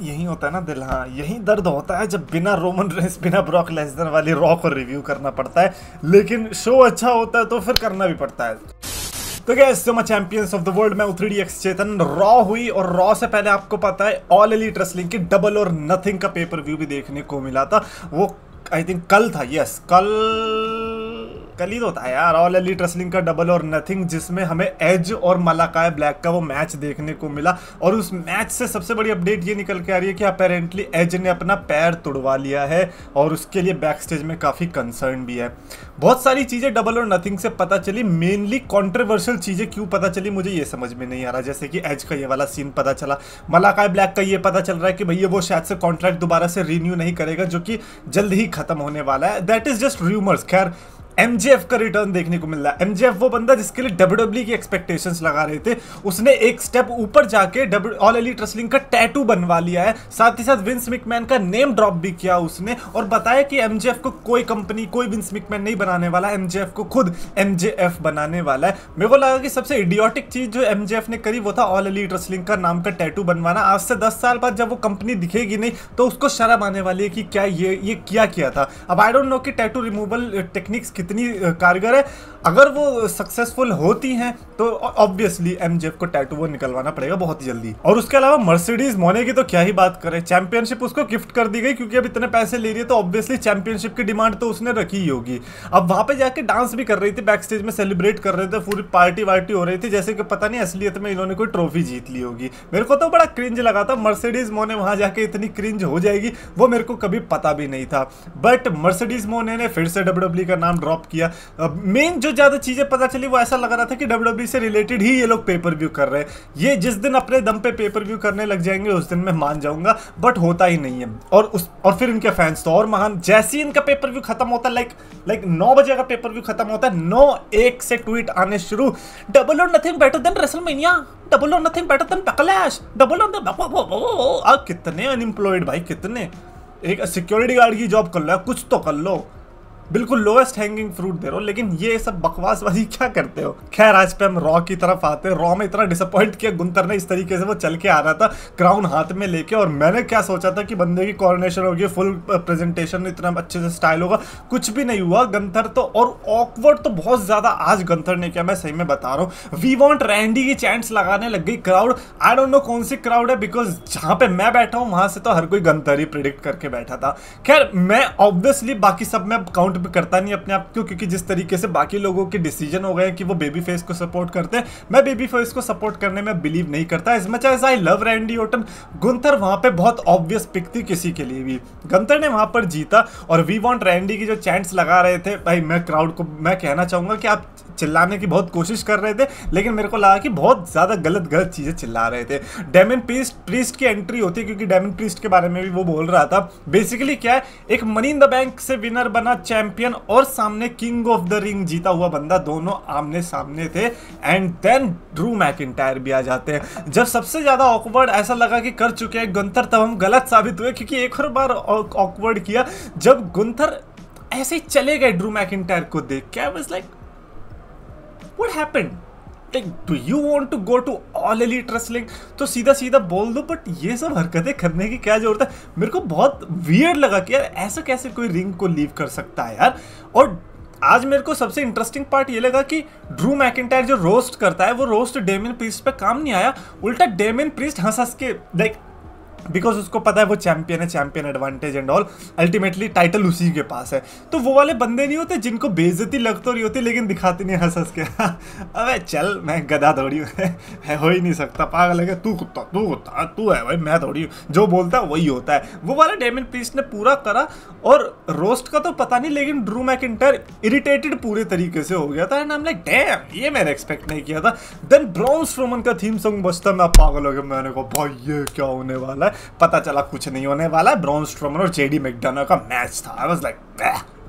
यही होता है ना दिल, हाँ यही दर्द होता है जब बिना रोमन रेंस बिना ब्रॉक लेसनर वाली रॉ को रिव्यू करना पड़ता है, लेकिन शो अच्छा होता है तो फिर करना भी पड़ता है। तो guys so much champions of the world, मैं 3DX चेतन। रॉ हुई और रॉ से पहले आपको पता है ऑल एलीट रेसलिंग की डबल और नथिंग का पेपर व्यू भी देखने को मिला था। वो आई थिंक कल था, यस कल ही तो था यार, ऑल एलीट रेसलिंग का डबल और नथिंग, जिसमें हमें एज और मलाकाय ब्लैक का वो मैच देखने को मिला। और उस मैच से सबसे बड़ी अपडेट ये निकल के आ रही है कि अपेरेंटली एज ने अपना पैर तुड़वा लिया है और उसके लिए बैक स्टेज में काफ़ी कंसर्न भी है। बहुत सारी चीज़ें डबल और नथिंग से पता चली, मेनली कॉन्ट्रोवर्शियल चीज़ें क्यों पता चली मुझे ये समझ में नहीं आ रहा। जैसे कि एज का ये वाला सीन पता चला, मलाकाय ब्लैक का ये पता चल रहा है कि भैया वो शायद से कॉन्ट्रैक्ट दोबारा से रिन्यू नहीं करेगा, जो कि जल्द ही खत्म होने वाला है। That is just rumours. खैर MJF का रिटर्न देखने को मिल रहा है। MJF वो बंदा जिसके लिए WWE की एक्सपेक्टेशंस लगा रहे थे, उसने एक स्टेप ऊपर जाके ऑल एलीट रेसलिंग का टैटू बनवा लिया है। साथ ही साथ विंस मैकमैन का नेम ड्रॉप भी किया उसने और बताया कि MJF को कोई कंपनी, कोई विंस मैकमैन नहीं बनाने वाला, MJF को खुद MJF बनाने वाला है। मेरे को लगा कि सबसे इडियोटिक चीज जो MJF ने करी वो था ऑल एलीट रेसलिंग का नाम का टैटू बनवाना। आज से 10 साल बाद जब वो कंपनी दिखेगी नहीं तो उसको शर्म आने वाली है कि क्या ये क्या किया था। अब आई डोंट नो कि टैटू रिमूवल टेक्निक्स कितनी कारगर है। अगर वो सक्सेसफुल होती हैं तो ऑब्वियसली MJF को टैटू वो निकलवाना पड़ेगा बहुत ही जल्दी। और उसके अलावा मर्सिडीज मोने की तो क्या ही बात करें, चैंपियनशिप उसको गिफ्ट कर दी गई क्योंकि अब इतने पैसे ले रही है तो ऑब्वियसली चैंपियनशिप की डिमांड तो उसने रखी ही होगी। अब वहां पे जाके डांस भी कर रही थी, बैक स्टेज में सेलिब्रेट कर रहे थे, पूरी पार्टी वार्टी हो रही थी, जैसे कि पता नहीं असलियत में इन्होंने कोई ट्रॉफी जीत ली होगी। मेरे को तो बड़ा क्रिंज लगा था, मर्सिडीज मोने वहां जाके इतनी क्रिंज हो जाएगी वो मेरे को कभी पता भी नहीं था। बट मर्सिडीज मोने ने फिर से WWE का नाम ड्रॉप किया। मेन जो ज्यादा चीजें पता चली वो ऐसा लग रहा था कि WWE से रिलेटेड ही ये लोग पेपर व्यू कर रहे हैं। ये जिस दिन अपने दम पे पेपर व्यू करने लग जाएंगे उस दिन मैं मान जाऊंगा, बट होता ही नहीं है। और फिर इनके फैंस तो और महान, जैसे ही इनका पेपर व्यू खत्म होता है, लाइक 9 बजे का पेपर व्यू खत्म होता है, 9:01 से ट्वीट आने शुरू, double or nothing better than WrestleMania, double or nothing better than Backlash, double और कितने अनएम्प्लॉयड भाई, कितने। एक सिक्योरिटी गार्ड की जॉब कर लो, कुछ तो कर लो, बिल्कुल लोएस्ट हैंगिंग फ्रूट दे रहे हो, लेकिन ये सब बकवासबाजी क्या करते हो। खैर आज पे हम रॉ की तरफ आते हैं। रॉ में इतना डिसअपॉइंट किया गुंतर ने, इस तरीके से वो चल के आ रहा था क्राउन हाथ में लेके, और मैंने क्या सोचा था कि बंदे की कोरोनेशन होगी, फुल प्रेजेंटेशन इतना अच्छे से स्टाइल होगा, कुछ भी नहीं हुआ। गंथर तो, और ऑकवर्ड तो बहुत ज्यादा आज गंथर ने किया, मैं सही में बता रहा हूँ। वी वांट रैंडी की चैंट्स लगाने लग गई क्राउड। आई डोंट नो कौन सी क्राउड है, बिकॉज जहां पे मैं बैठा हूँ वहां से तो हर कोई गंथर ही प्रिडिक्ट करके बैठा था। खैर मैं ऑब्वियसली बाकी सब में काउंट भी करता नहीं अपने आप को, क्योंकि जिस तरीके से बाकी लोगों के डिसीजन हो गए कि वो बेबी फेस को सपोर्ट करते हैं, मैं बेबी फेस को सपोर्ट करने में बिलीव नहीं करता। As much as I love Randy Orton, Gunther वहां पे बहुत ऑब्वियस पिक थी किसी के लिए भी। गुंथर ने वहां पर जीता और वी वांट रैंडी की जो चैंट्स लगा रहे थे भाई, मैं क्राउड को मैं कहना चाहूंगा कि आप चिल्लाने की बहुत कोशिश कर रहे थे, लेकिन मेरे को लगा कि बहुत ज्यादा गलत चीजें चिल्ला रहे थे। डेमन प्रीस्ट की एंट्री होती है, क्योंकि डेमन प्रीस्ट के बारे में भी वो बोल रहा था। बेसिकली क्या है, एक मनी इन द बैंक से विनर बना चैंपियन और सामने किंग ऑफ द रिंग जीता हुआ बंदा, दोनों आमने सामने थे। एंड देन ड्रू मैकिंटायर भी आ जाते हैं। जब सबसे ज्यादा ऑकवर्ड ऐसा लगा कि कर चुके हैं गुंथर, तब हम गलत साबित हुए, क्योंकि एक और बार ऑकवर्ड किया जब गुंथर ऐसे ही चले गए ड्रू मैकिंटायर को देख के। आई was like What happened? Like, do you want to go to all elite wrestling? तो सीधा सीधा बोल दो, बट ये सब हरकतें करने की क्या जरूरत है। मेरे को बहुत वियर्ड लगा कि यार ऐसा कैसे कोई रिंग को लीव कर सकता है यार। और आज मेरे को सबसे इंटरेस्टिंग पार्ट ये लगा कि ड्रू मैकिंटायर जो रोस्ट करता है वो रोस्ट डेमियन प्रीस्ट पे काम नहीं आया, उल्टा डेमियन प्रीस्ट हंस हंस के, लाइक बिकॉज उसको पता है वो चैंपियन है, champion advantage and all, ultimately title उसी के पास है। तो वो वाले बंदे नहीं होते जिनको बेइज्जती लग तो रही होती लेकिन दिखाती नहीं हंस हंस के अबे चल मैं गधा थोड़ी है, हो ही नहीं सकता, पागल है, तू कुत्ता तू है भाई, मैं थोड़ी, जो बोलता है वही होता है। वो वाला डेमियन प्रीस्ट ने पूरा करा, और रोस्ट का तो पता नहीं, लेकिन ड्रू मैकिंटायर इरिटेटेड पूरे तरीके से हो गया था। And I am like damn, ये मैंने एक्सपेक्ट नहीं किया था। देन ब्रॉन स्ट्रोमन का थीम सॉन्ग बजता, मैं पागल हो गया। मैंने कहा भाई ये क्या होने वाला है, पता चला कुछ नहीं होने वाला है। ब्रॉन स्ट्रोमन और जेडी मैकडोनाल्ड का मैच था। I was like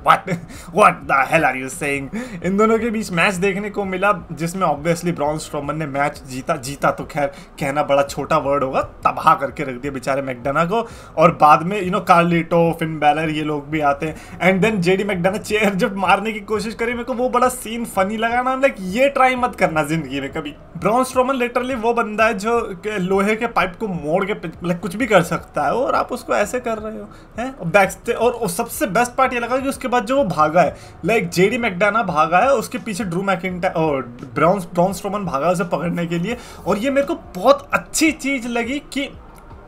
what the hell are you saying. इन दोनों के बीच मैच देखने को मिला जिसमें ऑब्वियसली ब्रॉन स्ट्रोमन ने मैच जीता तो खैर कहना बड़ा छोटा वर्ड होगा, तबाह करके रख दिया बेचारे मैकडोना को। और बाद में कार्लिटो, फिन बैलर ये लोग भी आते हैं and then JD McDonagh chair जब मारने की कोशिश करी, मेरे को वो बड़ा सीन फनी लगा ना, लाइक ये ट्राई मत करना जिंदगी में कभी। ब्रॉन स्ट्रोमन लिटरली वो बंदा है जो लोहे के पाइप को मोड़ के लाइक कुछ भी कर सकता है और आप उसको ऐसे कर रहे हो हैं बैक। और सबसे बेस्ट पार्ट ये लगा कि उसके बाद जो वो भागा है, लाइक जेडी मैकडोना भागा है, उसके पीछे ड्रू मैकिंटायर और ब्रॉन स्ट्रोमन भागा उसे पकड़ने के लिए। और ये मेरे को बहुत अच्छी चीज लगी कि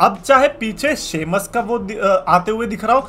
अब चाहे पीछे शेमस का वो आते हुए दिख रहा हो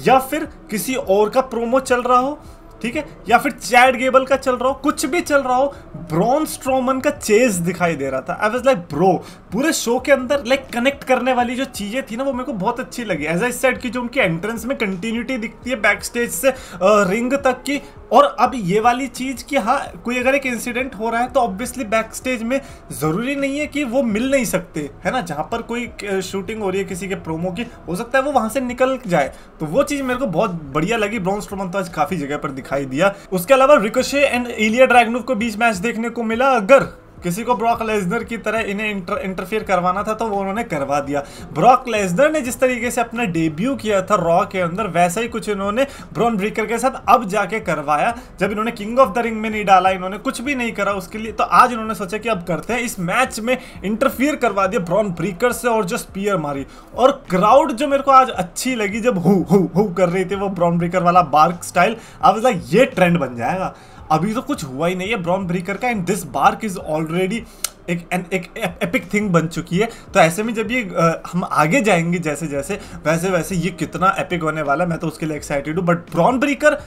या फिर किसी और का प्रोमो चल रहा हो, ठीक है, या फिर चैड गेबल का चल रहा हो, कुछ भी चल रहा हो, ब्रॉन स्ट्रोमन का चेज दिखाई दे रहा था। आई वाज लाइक ब्रो, पूरे शो के अंदर लाइक कनेक्ट करने वाली जो चीजें थी ना वो मेरे को बहुत अच्छी लगी। एज आई सेड कि जो उनकी एंट्रेंस में कंटिन्यूटी दिखती है बैक स्टेज से रिंग तक की, और अब ये वाली चीज कि हाँ कोई अगर एक इंसिडेंट हो रहा है तो ऑब्वियसली बैक स्टेज में जरूरी नहीं है कि वो मिल नहीं सकते, है ना। जहां पर कोई शूटिंग हो रही है किसी के प्रोमो की, हो सकता है वो वहां से निकल जाए, तो वो चीज मेरे को बहुत बढ़िया लगी। ब्रॉन स्ट्रोमन तो आज काफी जगह पर दिखाई दिया। उसके अलावा रिकोशे एंड इलिया ड्रैगनोव को बीच मैच देखने को मिला। अगर किसी को ब्रॉक लेसनर की तरह इन्हें इंटरफेयर करवाना था तो वो उन्होंने करवा दिया। ब्रॉक लेसनर ने जिस तरीके से अपना डेब्यू किया था रॉ के अंदर, वैसा ही कुछ इन्होंने ब्रॉन ब्रेकर के साथ अब जाके करवाया। जब इन्होंने किंग ऑफ द रिंग में नहीं डाला, इन्होंने कुछ भी नहीं करा उसके लिए, तो आज इन्होंने सोचा कि अब करते हैं। इस मैच में इंटरफेयर करवा दिया ब्रॉन ब्रेकर से और जो स्पीयर मारी, और क्राउड जो मेरे को आज अच्छी लगी जब हु कर रही थी वो ब्रॉन ब्रेकर वाला बार्क स्टाइल। अब लाइक ये ट्रेंड बन जाएगा। अभी तो कुछ हुआ ही नहीं है ब्रॉन ब्रेकर का, and this bark is already एक एपिक थिंग बन चुकी है। तो ऐसे में जब ये हम आगे जाएंगे जैसे जैसे वैसे वैसे ये कितना एपिक होने वाला है, मैं तो उसके लिए एक्साइटेड हूँ। बट ब्रॉन ब्रेकर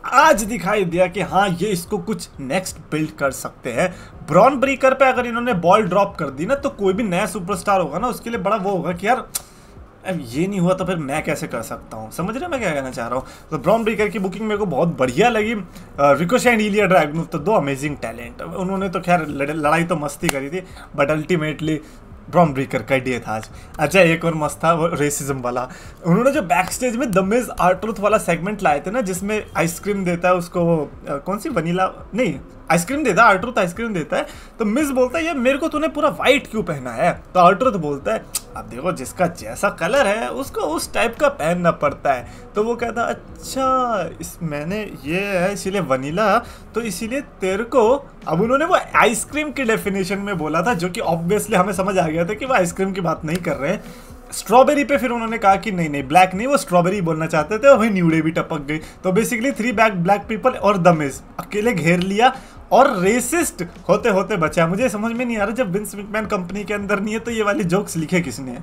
आज दिखाई दिया कि हाँ ये इसको कुछ नेक्स्ट बिल्ड कर सकते हैं। ब्रॉन ब्रेकर पे अगर इन्होंने बॉल ड्रॉप कर दी ना तो कोई भी नया सुपरस्टार होगा ना उसके लिए बड़ा वो होगा कि यार अब ये नहीं हुआ तो फिर मैं कैसे कर सकता हूँ। समझ रहे मैं क्या कहना चाह रहा हूँ। तो ब्रॉन ब्रेकर की बुकिंग मेरे को बहुत बढ़िया लगी। रिकोशे एंड इलिया ड्रैगनोव तो दो अमेजिंग टैलेंट, उन्होंने तो खैर लड़ाई तो मस्ती करी थी, बट अल्टीमेटली ब्रॉन ब्रेकर का डे था आज। अच्छा एक और मस्त था वो रेसिज्म वाला, उन्होंने जो बैक स्टेज में द मिज आर-ट्रूथ वाला सेगमेंट लाए थे ना, जिसमें आइसक्रीम देता है उसको, कौन सी वनीला नहीं आइसक्रीम देता है, आर-ट्रूथ आइसक्रीम देता है, तो मिज बोलता है ये मेरे को तूने पूरा वाइट क्यों पहना है, तो आर-ट्रूथ बोलता है अब देखो जिसका जैसा कलर है उसको उस टाइप का पहनना पड़ता है। तो वो कहता अच्छा इस मैंने ये है इसीलिए वनीला, तो इसीलिए तेरे को, अब उन्होंने वो आइसक्रीम की डेफिनेशन में बोला था जो कि ऑब्वियसली हमें समझ आ गया था कि वो आइसक्रीम की बात नहीं कर रहे हैं। स्ट्रॉबेरी पे फिर उन्होंने कहा कि नहीं ब्लैक नहीं, वो स्ट्रॉबेरी बोलना चाहते थे, वही न्यूडे भी टपक गई। तो बेसिकली 3 ब्लैक पीपल और द मिज अकेले घेर लिया और रेसिस्ट होते होते बचा। मुझे समझ में नहीं आ रहा जब विंस मैकमैन कंपनी के अंदर नहीं है तो ये वाली जोक्स लिखे किसने,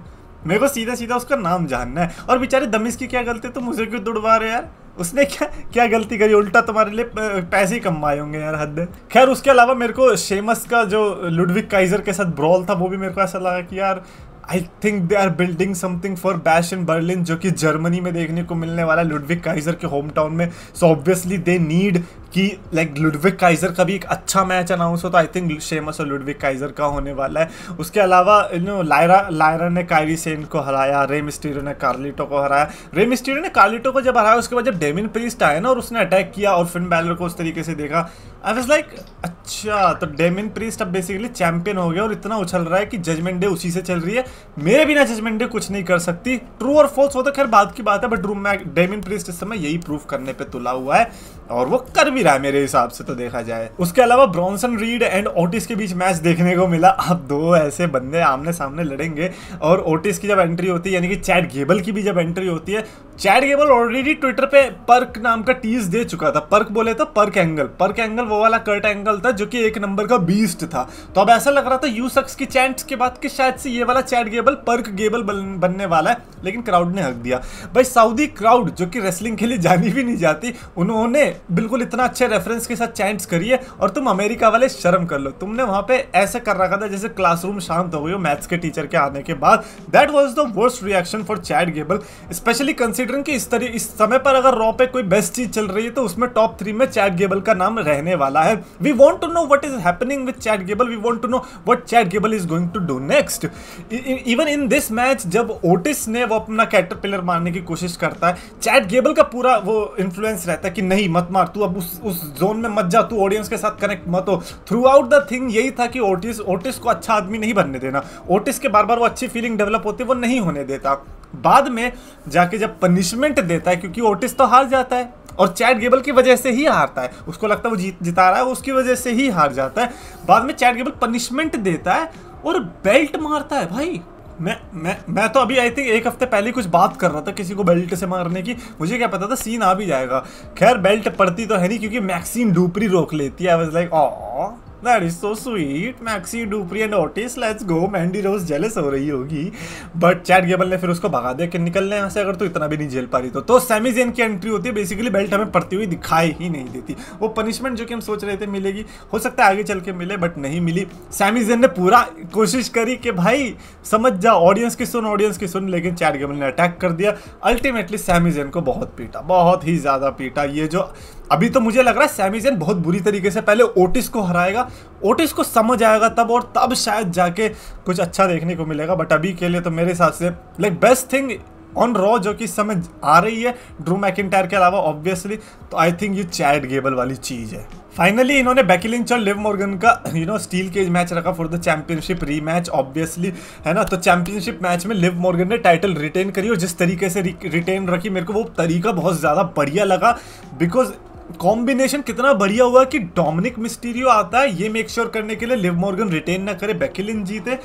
मेरे को सीधा सीधा उसका नाम जानना है। और बेचारे द मिज की क्या गलती, तो मुझे क्यों दुड़वा रहे यार, उसने क्या गलती करी, उल्टा तुम्हारे लिए पैसे ही कमाए होंगे यार, हद है। खैर उसके अलावा मेरे को शेमस का जो लुडविग काइजर के साथ ब्रॉल था वो भी मेरे को ऐसा लगा कि यार I think they are building something for Bash in Berlin, जो कि जर्मनी में देखने को मिलने वाला लुडविग काइजर के होम टाउन में। सो ऑब्वियसली दे नीड कि लाइक लुडविग काइजर का भी एक अच्छा मैच अनाउंस हो, तो आई थिंक शेमस और लुडविग काइजर का होने वाला है। उसके अलावा लायरा ने कायरी सेन को हराया, रे मिस्टीरियो ने कार्लिटो को हराया। रे मिस्टीरियो ने कार्लिटो को जब हराया उसके बाद जब डेमिन प्रीस्ट आया ना और उसने अटैक किया और फिन बैलर को उस तरीके से देखा, आई वाज लाइक अच्छा तो डेमिन प्रीस्ट अब बेसिकली चैंपियन हो गया और इतना उछल रहा है कि जजमेंट डे उसी से चल रही है, मेरे बिना जजमेंट डे कुछ नहीं कर सकती। ट्रू और फॉल्स वो तो खैर बात की बात है, बट डेमिन प्रीस्ट इस समय यही प्रूफ करने पे तुला हुआ है और वो कर भी रहा है मेरे हिसाब से तो देखा जाए। उसके अलावा ब्रॉन्सन रीड एंड ओटिस के बीच मैच देखने को मिला। अब दो ऐसे बंदे आमने सामने लड़ेंगे और ओटिस की जब एंट्री होती है यानी कि चैड गेबल की भी जब एंट्री होती है, चैड गेबल ऑलरेडी ट्विटर पे पर्क नाम का टीज दे चुका था। पर्क बोले तो पर्क एंगल वो वाला कर्ट एंगल था जो कि एक नंबर का बीस्ट था। तो अब ऐसा लग रहा था यू सक्स की चैंट्स के बाद कि शायद से ये वाला चैड गेबल पर्क गेबल बनने वाला है, लेकिन क्राउड ने हक दिया। भाई सऊदी क्राउड जो कि रेसलिंग के लिए जानी भी नहीं जाती, उन्होंने बिल्कुल इतना अच्छे रेफरेंस के साथ चैंट्स करिए और तुम अमेरिका वाले शर्म कर लो, तुमने वहां पे ऐसे कर रखा था जैसे क्लासरूम शांत हो गई हो मैथ्स के टीचर के आने के बाद। That was the worst reaction for Chad Gable, specially considering कि इस समय पर अगर रॉ पे कोई बेस्ट चीज चल रही है तो उसमें टॉप 3 में चैट गेबल का नाम रहने वाला है। We want to know what is happening with Chad Gable, we want to know what Chad Gable is going to do next. Even in this match जब ओटिस ने वो अपना कैटरपिलर मारने की कोशिश करता है, चैट गेबल का पूरा वो इन्फ्लुएंस रहता है कि नहीं मत मार, तू अब उस जोन में मत जा, तू ऑडियंस के साथ कनेक्ट मत हो। थ्रू आउट द थिंग यही था कि ओटिस को अच्छा आदमी नहीं बनने देना, ओटिस के बार बार वो अच्छी फीलिंग डेवलप होती है वो नहीं होने देता। बाद में जाके जब पनिशमेंट देता है, क्योंकि ओटिस तो हार जाता है और चैट गेबल की वजह से ही हारता है, उसको लगता है वो जिता रहा है, उसकी वजह से ही हार जाता है। बाद में चैट गेबल पनिशमेंट देता है और बेल्ट मारता है। भाई मैं तो अभी आई थिंक एक हफ्ते पहले कुछ बात कर रहा था किसी को बेल्ट से मारने की, मुझे क्या पता था सीन आ भी जाएगा। खैर बेल्ट पड़ती तो है नहीं क्योंकि मैक्सिम डुपरी रोक लेती है। I was like oh that is so sweet, Maxxine Dupri and Otis let's go. Mandy Rose jealous हो रही होगी, बट चैट गेबल ने फिर उसको भगा दिया कि निकलने यहाँ से अगर तू इतना भी नहीं झेल पा रही तो सैमी ज़ेन की एंट्री होती है। बेसिकली बेल्ट हमें पड़ती हुई दिखाई ही नहीं देती। वो पनिशमेंट जो कि हम सोच रहे थे मिलेगी, हो सकता है आगे चल के मिले, बट नहीं मिली। सैमी ज़ेन ने पूरा कोशिश करी कि भाई समझ जा, ऑडियंस की सुन, लेकिन चैट गेबल ने अटैक कर दिया। अल्टीमेटली सैमी ज़ेन को बहुत पीटा, बहुत ही ज़्यादा पीटा। ये जो अभी तो मुझे लग रहा है सैमी ज़ेन बहुत बुरी तरीके से पहले ओटिस को हराएगा, ओटिस को समझ आएगा तब, और तब शायद जाके कुछ अच्छा देखने को मिलेगा। बट अभी के लिए तो मेरे हिसाब से like best thing on raw जो कि समझ आ रही है ड्रू मैकिंटायर के अलावा ऑब्वियसली, तो आई थिंक ये चैट गेबल वाली चीज़ है। फाइनली इन्होंने बेकी लिंच और लिव मॉर्गन का स्टील केज मैच रखा for the championship rematch obviously, है ना। तो चैंपियनशिप मैच में लिव मॉर्गन ने टाइटल रिटेन करी और जिस तरीके से रिटेन रखी मेरे को वो तरीका बहुत ज़्यादा बढ़िया लगा, बिकॉज कॉम्बिनेशन कितना बढ़िया हुआ कि डोमिनिक मिस्टीरियो आता है ये मेक श्योर करने के लिए लिव मॉर्गन रिटेन ना करे, बेकी लिंच जीते।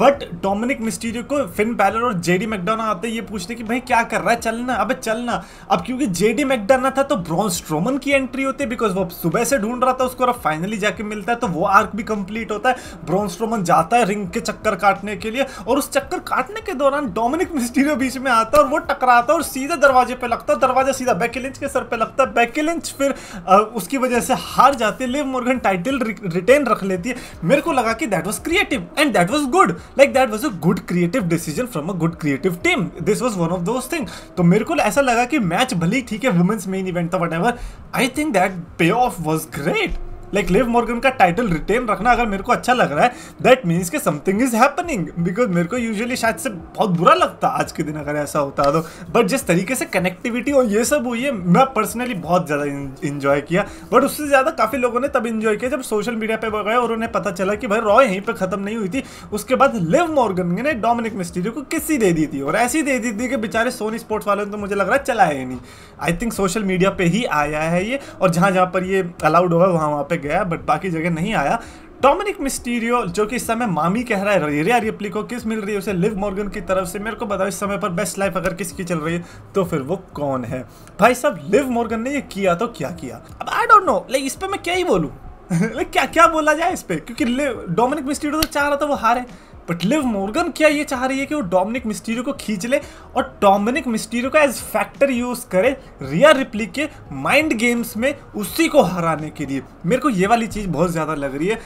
बट डोमिनिक मिस्टीरियो को फिन बैलर और जेडी मैकडोना आते ये पूछते कि भाई क्या कर रहा है, चलना अबे चलना। अब क्योंकि जेडी मैकडोना था तो ब्रॉन स्ट्रोमन की एंट्री होती है, बिकॉज वो सुबह से ढूंढ रहा था उसको और फाइनली जाके मिलता है, तो वो आर्क भी कंप्लीट होता है। ब्रॉन स्ट्रोमन जाता है रिंग के चक्कर काटने के लिए और उस चक्कर काटने के दौरान डोमिनिक मिस्टीरियो बीच में आता है और वो टकराता है और सीधे दरवाजे पे लगता है, दरवाजा सीधा बेकी लिंच के सर पे लगता है। बेकी लिंच फिर उसकी वजह से हार जाती है, लिव मॉर्गन टाइटल रिटेन रख लेती है। मेरे को लगा कि that was creative and that was good, like that was a good creative decision from a good creative team, this was one of those thing. तो मेरे को ऐसा लगा कि मैच भले ही ठीक है वुमेन्स मेन इवेंट था व्हाटएवर, आई थिंक दैट पे of was great. Like Liv Morgan का टाइटल रिटेन रखना अगर मेरे को अच्छा लग रहा है दैट मीन्स कि समथिंग इज हैपनिंग, बिकॉज मेरे को यूजुअली शायद से बहुत बुरा लगता आज के दिन अगर ऐसा होता तो, बट जिस तरीके से कनेक्टिविटी और ये सब हुई है मैं पर्सनली बहुत ज़्यादा इंजॉय किया। बट उससे ज़्यादा काफ़ी लोगों ने तब इंजॉय किया जब सोशल मीडिया पे गए और उन्हें पता चला कि भाई रॉ यहीं पर खत्म नहीं हुई थी। उसके बाद लिव मॉर्गन ने डोमिनिक मिस्टीरियो को किसी दे दी थी और ऐसी दे दी थी कि बेचारे सोनी स्पोर्ट्स वालों ने तो मुझे लग रहा है चलाया ही नहीं। आई थिंक सोशल मीडिया पे ही आया है ये, और जहाँ जहाँ पर ये अलाउड होगा वहाँ पे गया, बट बाकी जगह नहीं आया। डोमिनिक मिस्टीरियो जो कि इस समय मामी कह रहा है, रिया रिप्ली को किस मिल रही है उसे लिव मॉर्गन की तरफ से। मेरे को बताओ इस समय पर बेस्ट लाइफ अगर किसकी चल रही है तो फिर वो कौन है भाई साहब। लिव मॉर्गन ने ये किया तो क्या किया, अब आई डोंट नो लाइक इस पे मैं क्या ही बोलूँ क्या क्या बोला जाए इस पे, क्योंकि डोमिनिक मिस्टीरियो तो चाह रहा था वो हारे, बट लिव मॉर्गन क्या ये चाह रही है कि वो डोमिनिक मिस्टीरियो को खींच ले और डोमिनिक मिस्टीरियो का एज फैक्टर यूज करे रिया रिप्ली के माइंड गेम्स में उसी को हराने के लिए। मेरे को ये वाली चीज़ बहुत ज़्यादा लग रही है।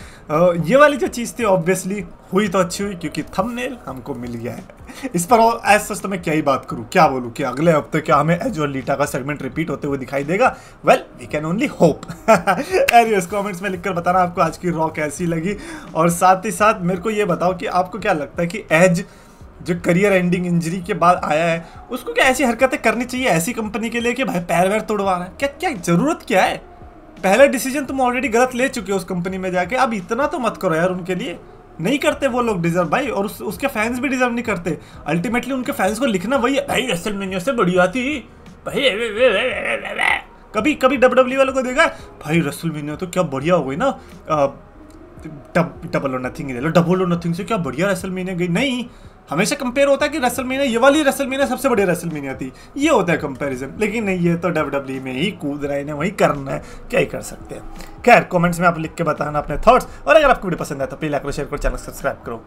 ये वाली जो चीज़ थी ऑब्वियसली हुई तो अच्छी हुई क्योंकि थंबनेल हमको मिल गया है। इस पर एज सच तो मैं क्या ही बात करूँ, क्या बोलूँ कि अगले हफ्ते क्या हमें एज और लीटा का सेगमेंट रिपीट होते हुए दिखाई देगा। Well we can only hope. Anyways comments में लिखकर बताना आपको आज की रॉ कैसी लगी, और साथ ही साथ मेरे को ये बताओ कि आपको क्या लगता है कि एज जो करियर एंडिंग इंजरी के बाद आया है उसको क्या ऐसी हरकतें करनी चाहिए ऐसी कंपनी के लिए कि भाई पैर वैर तोड़वा रहा है, क्या क्या जरूरत क्या है। पहला डिसीजन तुम ऑलरेडी गलत ले चुके हो उस कंपनी में जाके, अब इतना तो मत करो यार उनके लिए, नहीं करते वो लोग डिजर्व भाई, और उसके फैंस भी डिजर्व नहीं करते। अल्टीमेटली उनके फैंस को लिखना वही है भाई रेसलमेनिया से बढ़िया थी भाई। कभी कभी WWE वालों को देखा भाई रेसलमेनिया तो क्या बढ़िया हो गई ना, डबल और नथिंग ले लो, डबल और नथिंग से क्या बढ़िया रेसलमेनिया गई। नहीं, हमेशा कंपेयर होता है कि रेसलमेनिया ये वाली रेसलमेनिया सबसे बढ़िया रेसलमेनिया थी, ये होता है कंपैरिजन। लेकिन नहीं, ये तो WWE में ही कूद रहे हैं, वही करना है, क्या ही कर सकते हैं। खैर कमेंट्स में आप लिख के बताना अपने थॉट्स, और अगर आपको वीडियो पसंद आए तो प्लीज लाइक करो, शेयर करो, चैनल सब्सक्राइब करो।